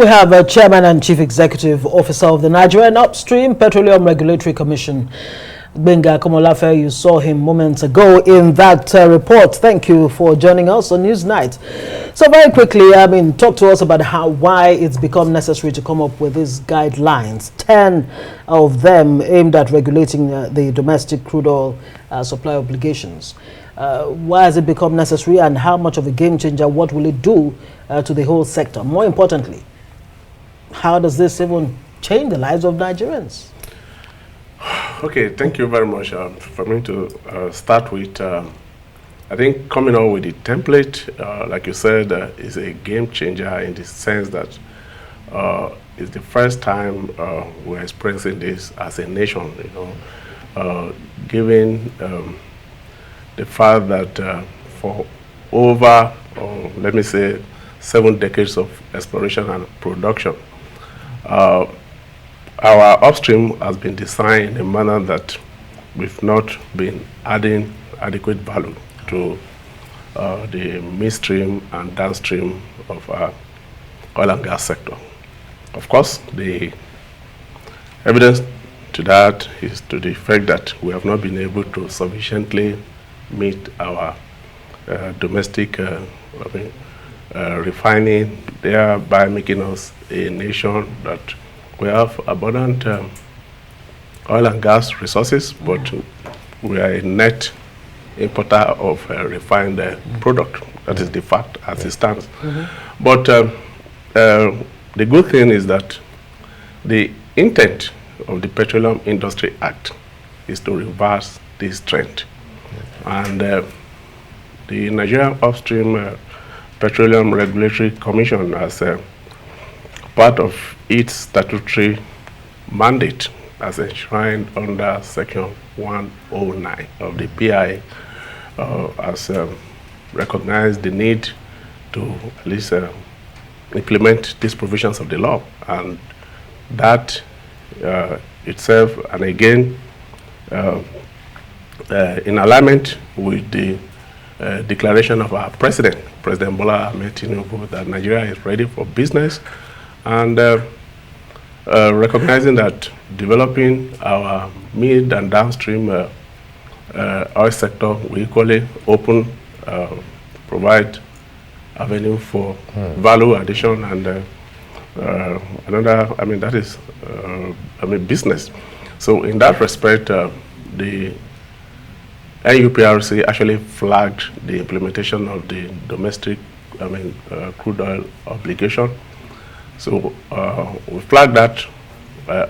We have a Chairman and Chief Executive Officer of the Nigerian Upstream Petroleum Regulatory Commission, Benga Komofaye. You saw him moments ago in that report. Thank you for joining us on Newsnight. So very quickly, talk to us about why it's become necessary to come up with these guidelines. 10 of them aimed at regulating the domestic crude oil supply obligations. Why has it become necessary, and how much of a game changer? What will it do to the whole sector? More importantly, how does this even change the lives of Nigerians? Okay, thank you very much. For me to start with, I think coming on with the template, like you said, is a game changer in the sense that it's the first time we're experiencing this as a nation, given the fact that for over, let me say, 7 decades of exploration and production, our upstream has been designed in a manner that we've not been adding adequate value to the midstream and downstream of our oil and gas sector. Of course, the evidence to that is to the effect that we have not been able to sufficiently meet our domestic refining, thereby making us a nation that we have abundant oil and gas resources, but we are a net importer of refined product. That is the fact as it stands. But the good thing is that the intent of the Petroleum Industry Act is to reverse this trend. And the Nigerian Upstream Petroleum Regulatory Commission, as part of its statutory mandate as enshrined under Section 109 of the PI, has recognized the need to at least implement these provisions of the law. And that itself, and again, in alignment with the declaration of our President Bola Ahmed Tinubu, that Nigeria is ready for business, and recognizing that developing our mid and downstream oil sector will equally provide avenue for value addition and that is business. So in that respect, the NUPRC actually flagged the implementation of the domestic crude oil obligation. So we flagged that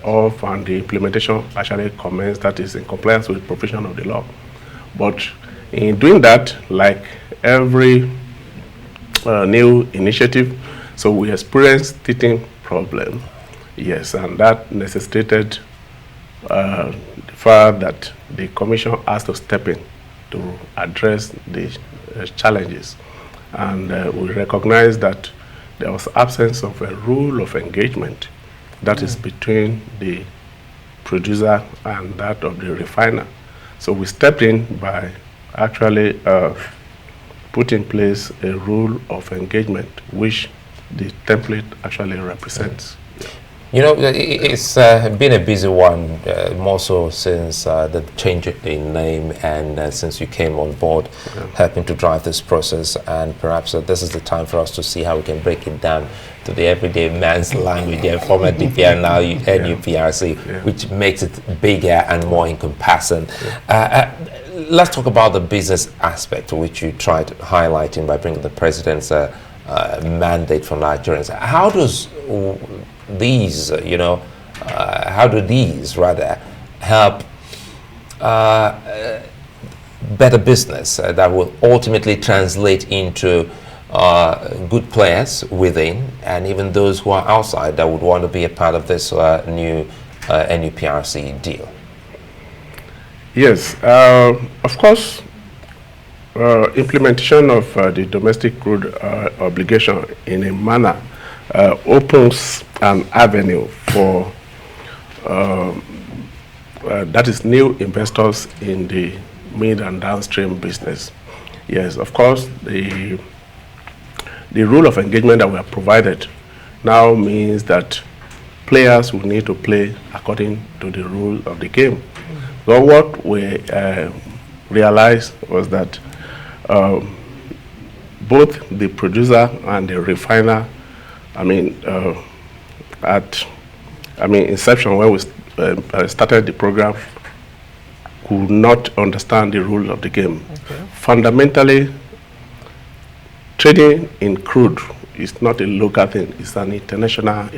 off, and the implementation actually commenced. That is in compliance with provision of the law. But in doing that, like every new initiative, so we experienced teething problem, yes, and that necessitated the fact that the Commission has to step in to address the challenges. And we recognize that there was absence of a rule of engagement that is between the producer and that of the refiner. So we stepped in by actually put in place a rule of engagement, which the template actually represents. You know, it's been a busy one, more so since the change in name and since you came on board, helping to drive this process. And perhaps this is the time for us to see how we can break it down to the everyday man's language, former DPR, now NUPRC, which makes it bigger and more encompassing. Let's talk about the business aspect, which you tried highlighting by bringing the president's mandate for Nigerians. How does these, how do these rather help better business that will ultimately translate into good players within, and even those who are outside that would want to be a part of this new NUPRC deal? Yes, of course, implementation of the domestic crude obligation in a manner opens an avenue for that is new investors in the mid and downstream business. Yes, of course, the rule of engagement that we have provided now means that players will need to play according to the rules of the game. So what we realized was that both the producer and the refiner, at inception when we started the program, could not understand the rules of the game. Okay. Fundamentally, trading in crude is not a local thing. It's an international.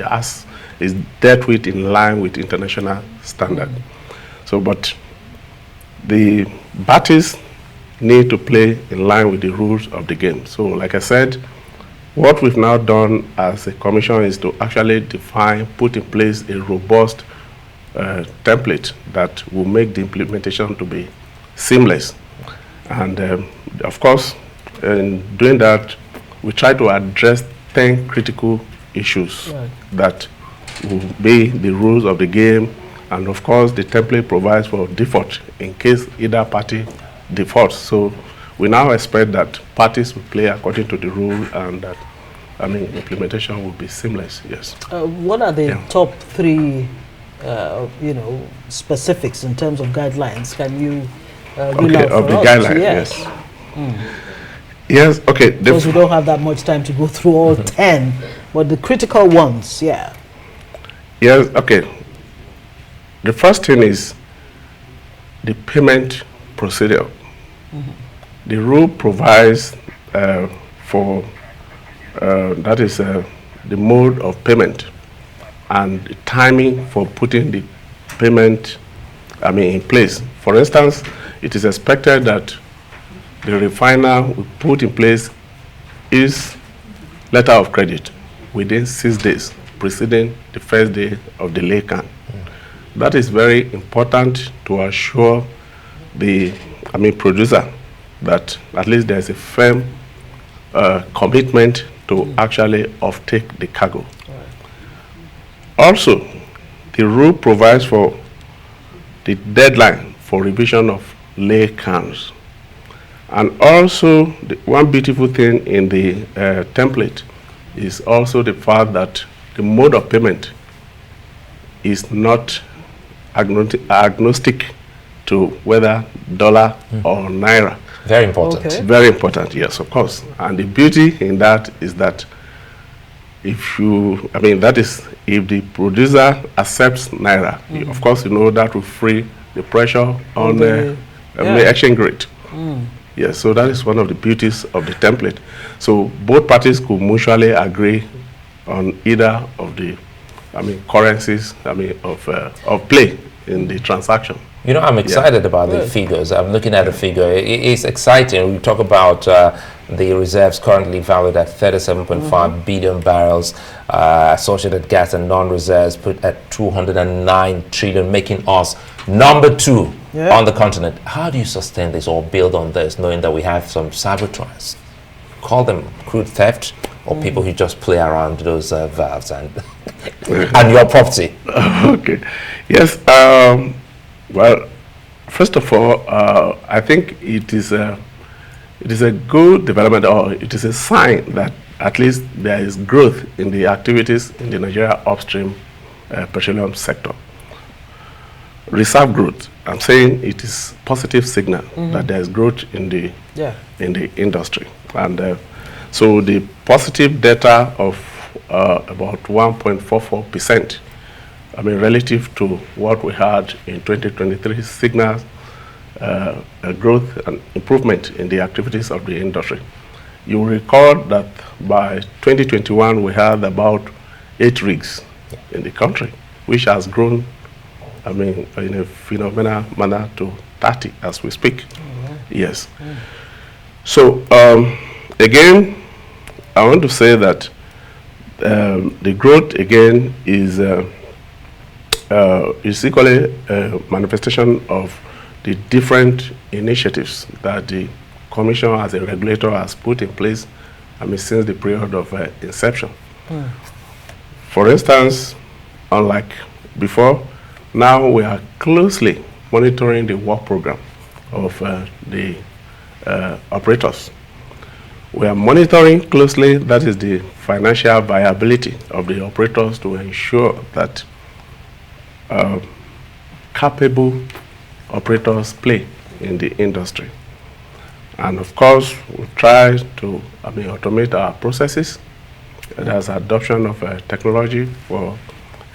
It's dealt with in line with international standard. So, but the parties need to play in line with the rules of the game. So, like I said, what we've now done as a commission is to actually define, put in place a robust template that will make the implementation to be seamless. And of course, in doing that, we try to address 10 critical issues that will be the rules of the game. And of course, the template provides for default in case either party defaults. So we now expect that parties will play according to the rule, and that implementation will be seamless. Yes. What are the top 3 specifics in terms of guidelines? Can you rule out of the us? guidelines? Yes. Yes. Okay. Because we don't have that much time to go through all 10, but the critical ones, yeah. Yes. Okay. The first thing is the payment procedure. The rule provides for that is the mode of payment and the timing for putting the payment in place. For instance, it is expected that the refiner will put in place his letter of credit within 6 days preceding the first day of the laycan. That is very important to assure the producer that at least there's a firm commitment to actually offtake the cargo. Also, the rule provides for the deadline for revision of laycans. And also, one beautiful thing in the template is also the fact that the mode of payment is not agnostic to whether dollar or naira. Very important. Okay. Very important, yes, of course. And the beauty in that is that if you, that is, if the producer accepts naira, of course, that will free the pressure on the exchange rate. Yes, so that is one of the beauties of the template. So both parties could mutually agree on either of the, currencies, of play in the transaction. I'm excited about the figures. I'm looking at the figure. It's exciting. We talk about the reserves currently valued at 37.5 billion barrels, associated gas and non-reserves put at 209 trillion, making us number 2 on the continent. How do you sustain this or build on this, knowing that we have some saboteurs? Call them crude theft, or people who just play around those valves and and your property. Okay. Yes. Well, first of all, I think it is a good development, or it is a sign that at least there is growth in the activities in the Nigeria upstream petroleum sector. Reserve growth. I'm saying it is positive signal that there is growth in the industry, and so the positive data of about 1.44%. Relative to what we had in 2023 signals a growth and improvement in the activities of the industry. You will recall that by 2021 we had about 8 rigs in the country, which has grown, in a phenomenal manner to 30 as we speak. Yes. So again, I want to say that the growth again is equally a manifestation of the different initiatives that the Commission as a regulator has put in place since the period of inception. For instance, unlike before, now we are closely monitoring the work program of the operators. We are monitoring closely, that is the financial viability of the operators to ensure that capable operators play in the industry. And of course, we try to automate our processes. There's adoption of technology for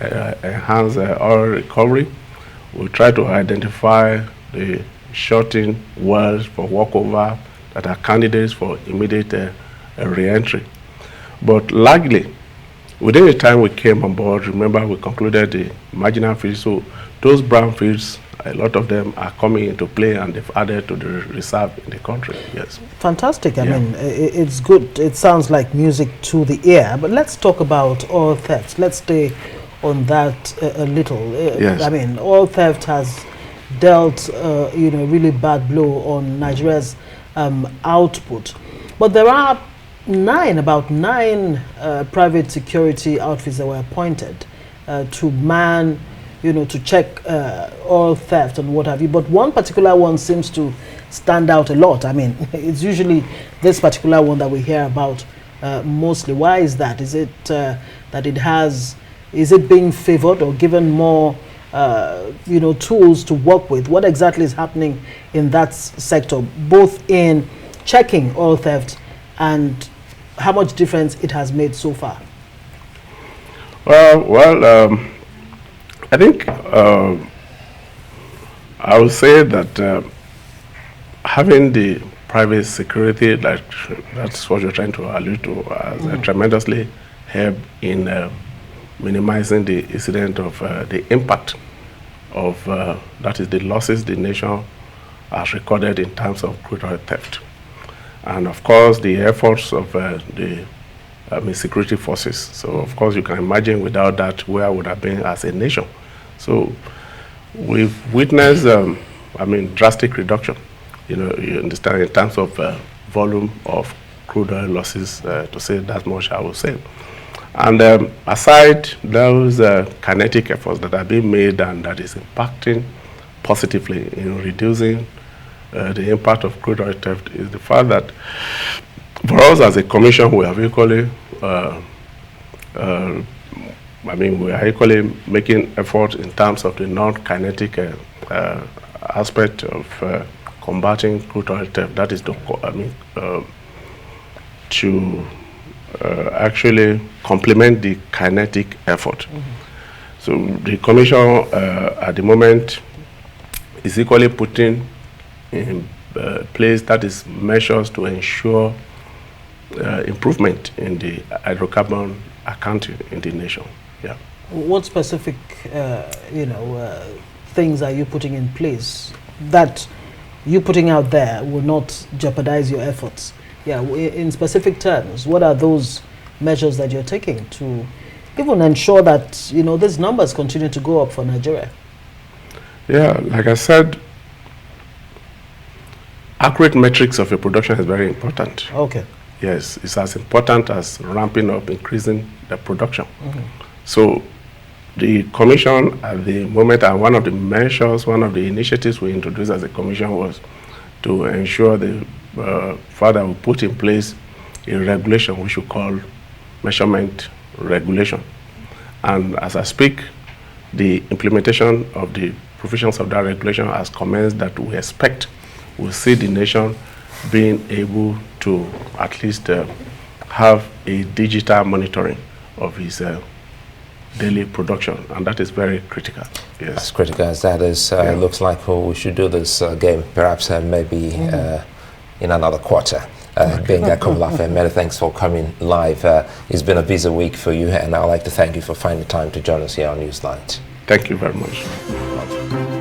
enhanced oil recovery. We try to identify the shorting wells for workover that are candidates for immediate re-entry. But largely, within the time we came on board, remember we concluded the marginal fields, so those brown fields, a lot of them are coming into play and they've added to the reserve in the country, yes. Fantastic. I mean, it's good. It sounds like music to the ear. But let's talk about oil theft. Let's stay on that a little. Yes. I mean, oil theft has dealt, really bad blow on Nigeria's output. But there are about nine private security outfits that were appointed to man, to check oil theft and what have you. But one particular one seems to stand out a lot. I mean, it's usually this particular one that we hear about mostly. Why is that? Is it is it being favored or given more tools to work with? What exactly is happening in that sector, both in checking oil theft and how much difference it has made so far? Well, I think I would say that having the private security, that's what you're trying to allude to, has tremendously helped in minimizing the incident of the impact of, that is the losses the nation has recorded in terms of crude oil theft. And of course, the efforts of the security forces. So of course, you can imagine without that, where would have been as a nation. So we've witnessed, drastic reduction, you understand, in terms of volume of crude oil losses, to say that much, I will say. And aside those kinetic efforts that are being made and that is impacting positively in reducing the impact of crude oil theft, is the fact that for us as a commission, we have equally, we are equally making efforts in terms of the non-kinetic aspect of combating crude oil theft. That is to actually complement the kinetic effort. So the commission at the moment is equally putting in place, that is, measures to ensure improvement in the hydrocarbon accounting in the nation. Yeah. What specific, things are you putting in place that you putting out there will not jeopardize your efforts? Yeah, in specific terms, what are those measures that you're taking to even ensure that, these numbers continue to go up for Nigeria? Yeah, like I said, accurate metrics of your production is very important. Okay. Yes, it's as important as ramping up, increasing the production. So the commission at the moment, and one of the measures, one of the initiatives we introduced as a commission was to ensure the further we put in place a regulation we should call measurement regulation. And as I speak, the implementation of the provisions of that regulation has commenced, that we expect will see the nation being able to at least have a digital monitoring of its daily production, and that is very critical. Yes. As critical as that is, looks like we should do this game perhaps maybe in another quarter. Benga Komofaye, many thanks for coming live. It's been a busy week for you, and I'd like to thank you for finding time to join us here on Newsline. Thank you very much.